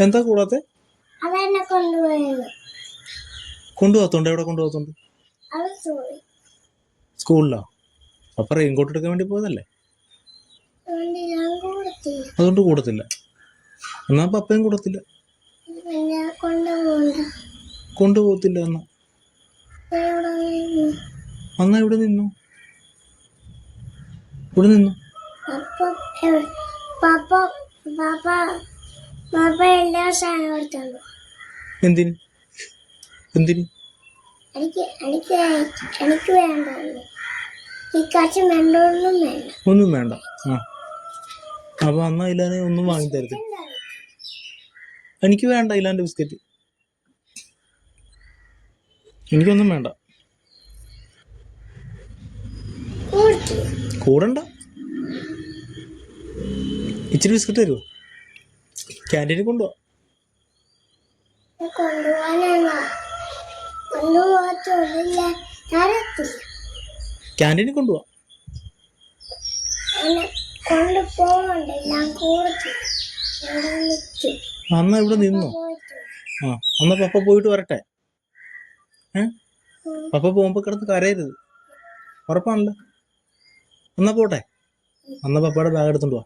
എന്താ കൂടാത്തെ? കൊണ്ടുപോകത്തോണ്ട് എവിടെ കൊണ്ടുപോകത്തോണ്ട്? സ്കൂളിലോ? അപ്പൊ റെയിൻകോട്ട് എടുക്കാൻ വേണ്ടി പോയതല്ലേ? അതുകൊണ്ട് കൂടത്തില്ല. എന്നാ പപ്പയും കൂടത്തില്ല. കൊണ്ടുപോകത്തില്ല. എന്നാ ഇവിടെ നിന്നു. ഇവിടെ നിന്നു. എന്തിന്? എന്തിന്? ഒന്നും വേണ്ട. അപ്പൊ അന്ന് ഇലാനെ ഒന്നും വാങ്ങി തരത്തില്ല. എനിക്ക് വേണ്ട ഇലാന്റെ ബിസ്ക്കറ്റ്. എനിക്കൊന്നും വേണ്ട. കൂടണ്ട. ഇച്ചിരി ബിസ്ക്കറ്റ് തരുമോ? ക്യാൻറ്റീനിൽ കൊണ്ടുപോവാ. ക്യാൻറ്റീനിൽ കൊണ്ടുപോവാ. അന്നാ ഇവിടെ നിന്നോ? അന്നാ പപ്പ പോയിട്ട് വരട്ടെ. പപ്പ പോകുമ്പോ കിടന്ന് കരയരുത്. ഉറപ്പാണല്ലോ. എന്നാ പോട്ടെ. അന്നാ പപ്പയുടെ ബാഗ് എടുത്തോണ്ട് പോവാ.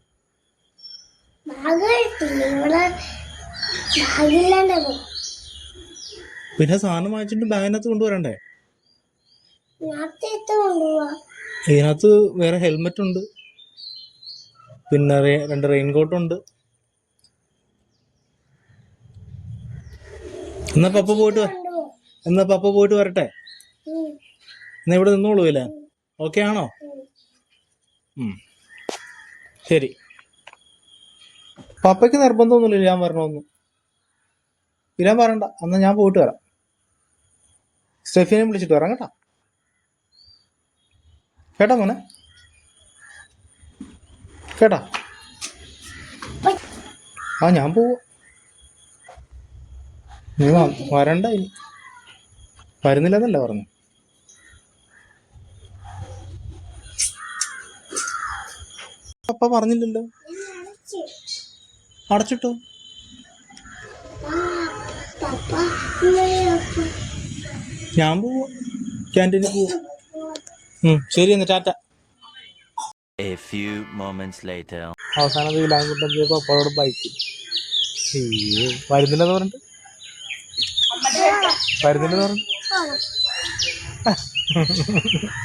പിന്നെ സാധനം വാങ്ങിച്ചിട്ട് ബാഗിനകത്ത് കൊണ്ടുവരണ്ടേ? ഇതിനകത്ത് വേറെ ഹെൽമെറ്റ് ഉണ്ട്, പിന്നെ 2 റെയിൻകോട്ടുണ്ട്. എന്നാ പപ്പ പോയിട്ട് വരട്ടെ. എന്നാ ഇവിടെ നിന്നോളൂ ഇല്ല? ഓക്കെ ആണോ? ശരി. പപ്പയ്ക്ക് നിർബന്ധമൊന്നുമില്ല ഞാൻ വരണമെന്ന്. ഇരാൻ പറയണ്ട. എന്നാ ഞാൻ പോയിട്ട് വരാം. സ്റ്റെഫിനെ വിളിച്ചിട്ട് വരാം കേട്ടാ. കേട്ടാ മോനെ? കേട്ടാ? ഞാൻ പോവാ. നീ വരണ്ട. ഇനി വരുന്നില്ലെന്നല്ലേ പറഞ്ഞു. പപ്പ പറഞ്ഞില്ലല്ലോ. അടച്ചിട്ടോ? ഞാൻ പോവാ. ക്യാൻറ്റീനിൽ പോവാ. ശരി എന്നാ ടാറ്റ. അവസാനം പപ്പയോട് ബൈക്ക് വരുന്നില്ലെന്ന് പറഞ്ഞിട്ട്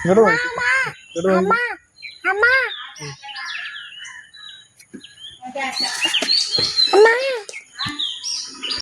ഇങ്ങോട്ട് പോയി.